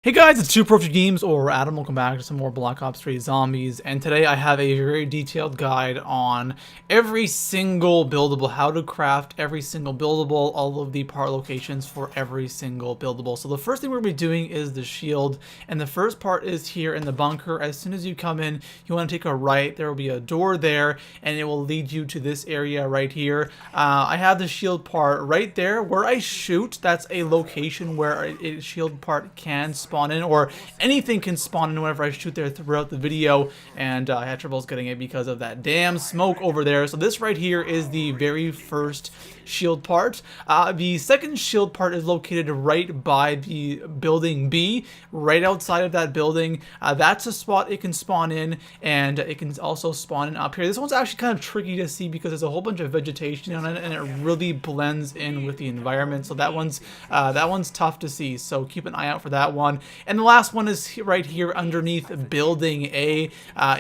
Hey guys, it's Super Games or Adam. Welcome back to some more Black Ops 3 Zombies, and today I have a very detailed guide on every single buildable, how to craft every single buildable, all of the part locations for every single buildable. So the first thing we're going to be doing is the shield, and the first part is here in the bunker. As soon as you come in, you want to take a right. There will be a door there, and it will lead you to this area right here. I have the shield part right there where I shoot. That's a location where a shield part can spawn in, or anything can spawn in whenever I shoot there throughout the video, and I had troubles getting it because of that damn smoke over there. So this right here is the very first shield part. The second shield part is located right by the building B, right outside of that building. That's a spot it can spawn in, and it can also spawn in up here. This one's actually kind of tricky to see because there's a whole bunch of vegetation on it, and it really blends in with the environment. So that one's tough to see. So keep an eye out for that one. And the last one is right here underneath building A.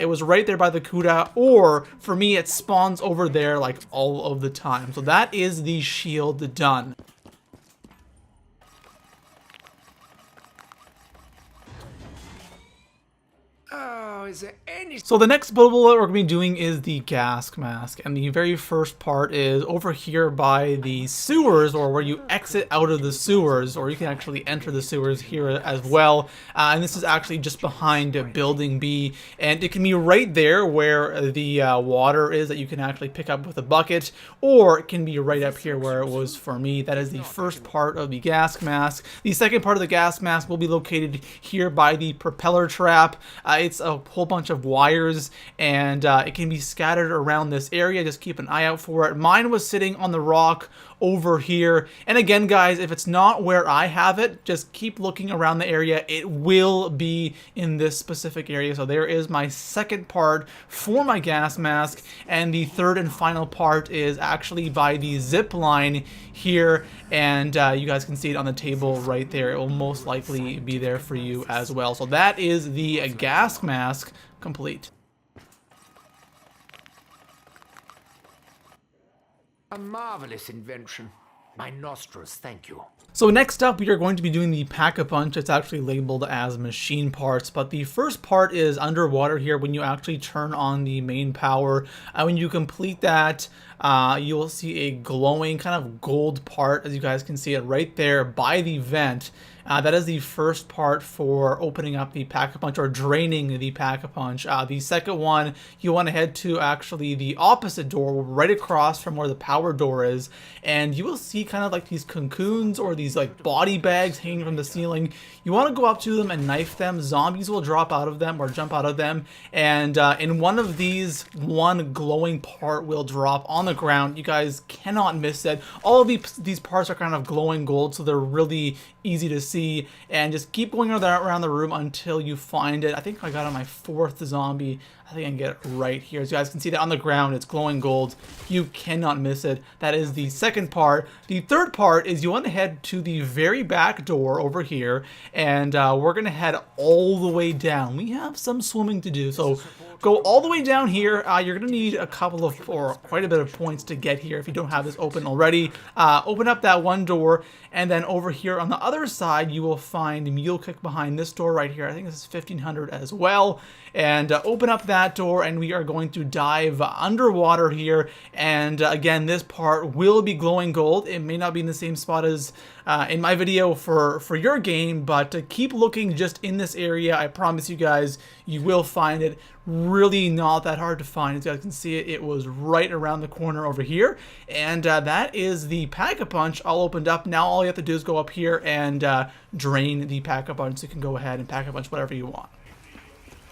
It was right there by the Kuda, or for me it spawns over there like all of the time. So that is the shield done. So the next buildable that we're going to be doing is the gas mask, and the very first part is over here by the sewers, or where you exit out of the sewers, or you can actually enter the sewers here as well. And this is actually just behind building B, and it can be right there where the water is that you can actually pick up with a bucket, or it can be right up here where it was for me. That is the first part of the gas mask. The second part of the gas mask will be located here by the propeller trap. It's a whole bunch of wires, and it can be scattered around this area. Just keep an eye out for it. Mine was sitting on the rock over here, and again guys, if it's not where I have it, just keep looking around the area. It will be in this specific area. So there is my second part for my gas mask, and the third and final part is actually by the zip line here, and you guys can see it on the table right there. It will most likely be there for you as well. So that is the gas mask complete. A marvelous invention. My nostrils thank you. So next up, we are going to be doing the pack-a-punch. It's actually labeled as machine parts, but the first part is underwater here when you actually turn on the main power. When you complete that, you will see a glowing kind of gold part, as you guys can see it right there by the vent. That is the first part for opening up the pack-a-punch, or draining the pack-a-punch. The second one, you want to head to actually the opposite door, right across from where the power door is, and you will see kind of like these cocoons or these like body bags hanging from the ceiling. You want to go up to them and knife them. Zombies will drop out of them or jump out of them, and in one of these, one glowing part will drop on the ground. You guys cannot miss it. All of these parts are kind of glowing gold, so they're really easy to see, and just keep going around the room until you find it. I think I got on my fourth zombie. I think I can get it right here. As you guys can see that on the ground, it's glowing gold. You cannot miss it. That is the second part. The third part is you want to head to the very back door over here, and we're going to head all the way down. We have some swimming to do, so go all the way down here. You're going to need a couple of, or quite a bit of points to get here if you don't have this open already. Open up that one door, and then over here on the other side, you will find Mule Kick behind this door right here. I think this is 1500 as well. And open up that door, and we are going to dive underwater here. And again, this part will be glowing gold. It may not be in the same spot as in my video for your game, but keep looking just in this area. I promise you guys, you will find it. Really not that hard to find. As you guys can see it, it was right around the corner over here. And that is the pack-a-punch all opened up. Now all you have to do is go up here and drain the pack-a-punch. So you can go ahead and pack-a-punch whatever you want.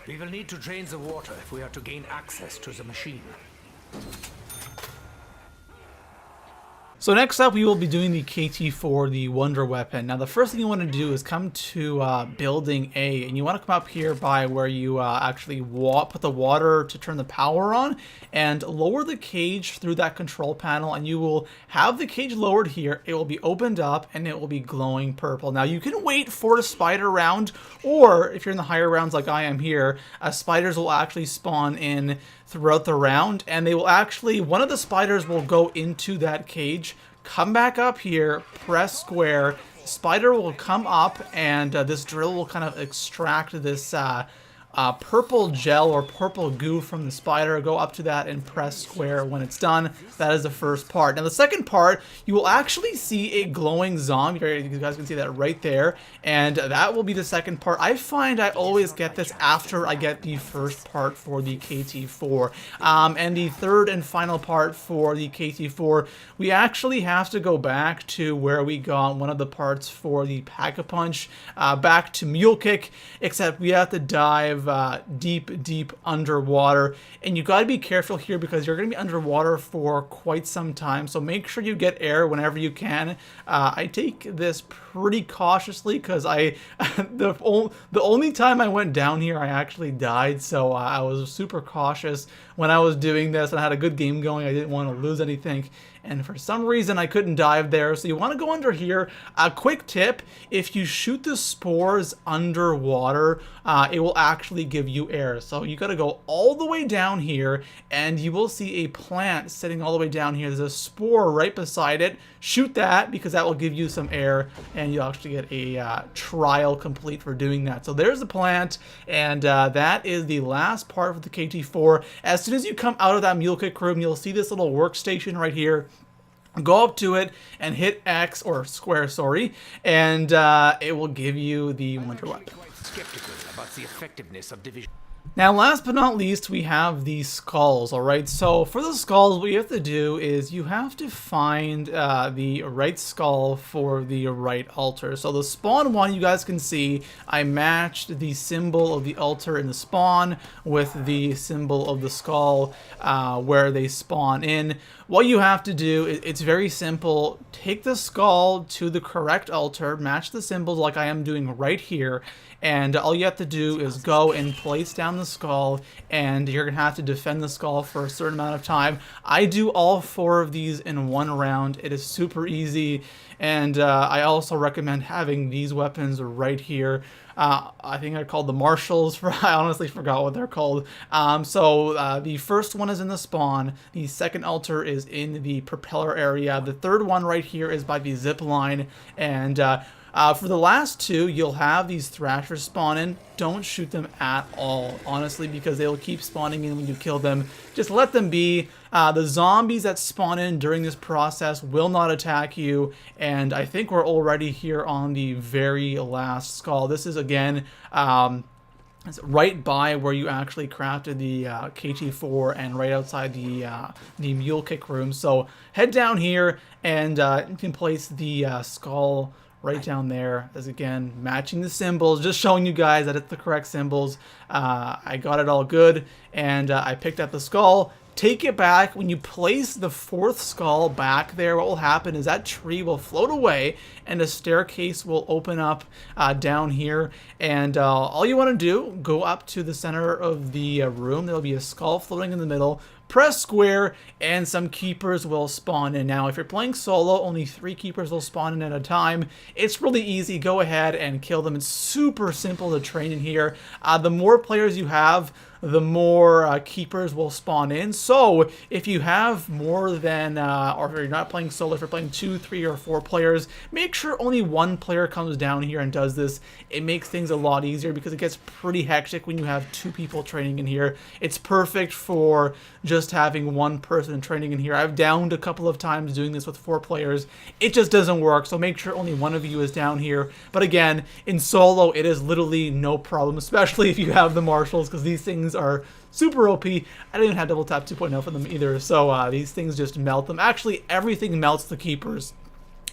We will need to drain the water if we are to gain access to the machine. So next up, we will be doing the KT-4, the Wonder Weapon. Now, the first thing you want to do is come to Building A, and you want to come up here by where you actually put the water to turn the power on, and lower the cage through that control panel, and you will have the cage lowered here. It will be opened up, and it will be glowing purple. Now, you can wait for a spider round, or if you're in the higher rounds like I am here, spiders will actually spawn in throughout the round, and they will actually, one of the spiders will go into that cage, come back up here, press square, spider will come up, and this drill will kind of extract this purple gel or purple goo from the spider. Go up to that and press square when it's done. That is the first part. Now the second part, you will actually see a glowing zombie. You guys can see that right there, and that will be the second part. I find I always get this after I get the first part for the KT-4. And the third and final part for the KT-4, we actually have to go back to where we got one of the parts for the Pack-a-Punch, back to Mule Kick, except we have to dive deep underwater, and you got to be careful here because you're going to be underwater for quite some time, so make sure you get air whenever you can. I take this pretty cautiously because the only time I went down here I actually died, so I was super cautious when I was doing this, and I had a good game going. I didn't want to lose anything, and for some reason I couldn't dive there, so you want to go under here. A quick tip: if you shoot the spores underwater, it will actually give you air. So you got to go all the way down here, and you will see a plant sitting all the way down here. There's a spore right beside it. Shoot that because that will give you some air, and you'll actually get a trial complete for doing that. So there's the plant, and that is the last part of the KT-4. As soon as you come out of that Mule Kick room, you'll see this little workstation right here. Go up to it and hit X, or square, sorry, and it will give you the Wonder Weapon. Skeptical about the effectiveness of division. Now, last but not least, we have the skulls, alright? So, for the skulls, what you have to do is you have to find the right skull for the right altar. So, the spawn one, you guys can see, I matched the symbol of the altar in the spawn with the symbol of the skull where they spawn in. What you have to do, it's very simple. Take the skull to the correct altar, match the symbols like I am doing right here, and all you have to do is go and place down the skull, and you're going to have to defend the skull for a certain amount of time. I do all 4 of these in one round. It is super easy, and I also recommend having these weapons right here. I think I called the marshals. I honestly forgot what they're called. So the first one is in the spawn. The second altar is in the propeller area. The third one right here is by the zip line. And for the last 2, you'll have these thrashers spawn in. Don't shoot them at all, honestly, because they'll keep spawning in when you kill them. Just let them be. The zombies that spawn in during this process will not attack you, and I think we're already here on the very last skull. This is, again, it's right by where you actually crafted the KT-4 and right outside the Mule Kick room. So head down here, and you can place the skull right down there, as again matching the symbols, just showing you guys that it's the correct symbols. I got it all good, and I picked up the skull. Take it back. When you place the 4th skull back there, what will happen is that tree will float away and a staircase will open up down here, and all you want to do, go up to the center of the room. There'll be a skull floating in the middle. Press square, and some keepers will spawn in. Now, if you're playing solo, only 3 keepers will spawn in at a time. It's really easy. Go ahead and kill them. It's super simple to train in here. The more players you have, the more keepers will spawn in. So if you have more than, or if you're not playing solo, if you're playing 2, 3, or 4 players, make sure only 1 player comes down here and does this. It makes things a lot easier because it gets pretty hectic when you have 2 people training in here. It's perfect for just having 1 person training in here. I've downed a couple of times doing this with 4 players. It just doesn't work, so make sure only 1 of you is down here. But again, in solo, it is literally no problem, especially if you have the marshals, because these things are super OP. I didn't even have double tap 2.0 for them either, so these things just melt them. Actually, everything melts the keepers.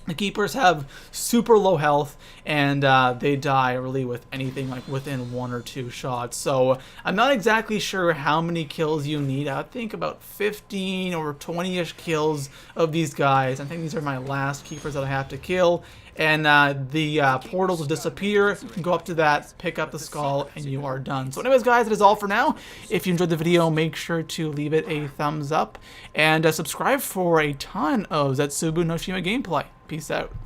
The keepers have super low health, and they die really with anything like within 1 or 2 shots. So I'm not exactly sure how many kills you need. I think about 15 or 20-ish kills of these guys. I think these are my last keepers that I have to kill. And the portals will disappear. You can go up to that, pick up the skull, and you are done. So anyways, guys, that is all for now. If you enjoyed the video, make sure to leave it a thumbs up, and subscribe for a ton of Zetsubou no Shima gameplay. Peace out.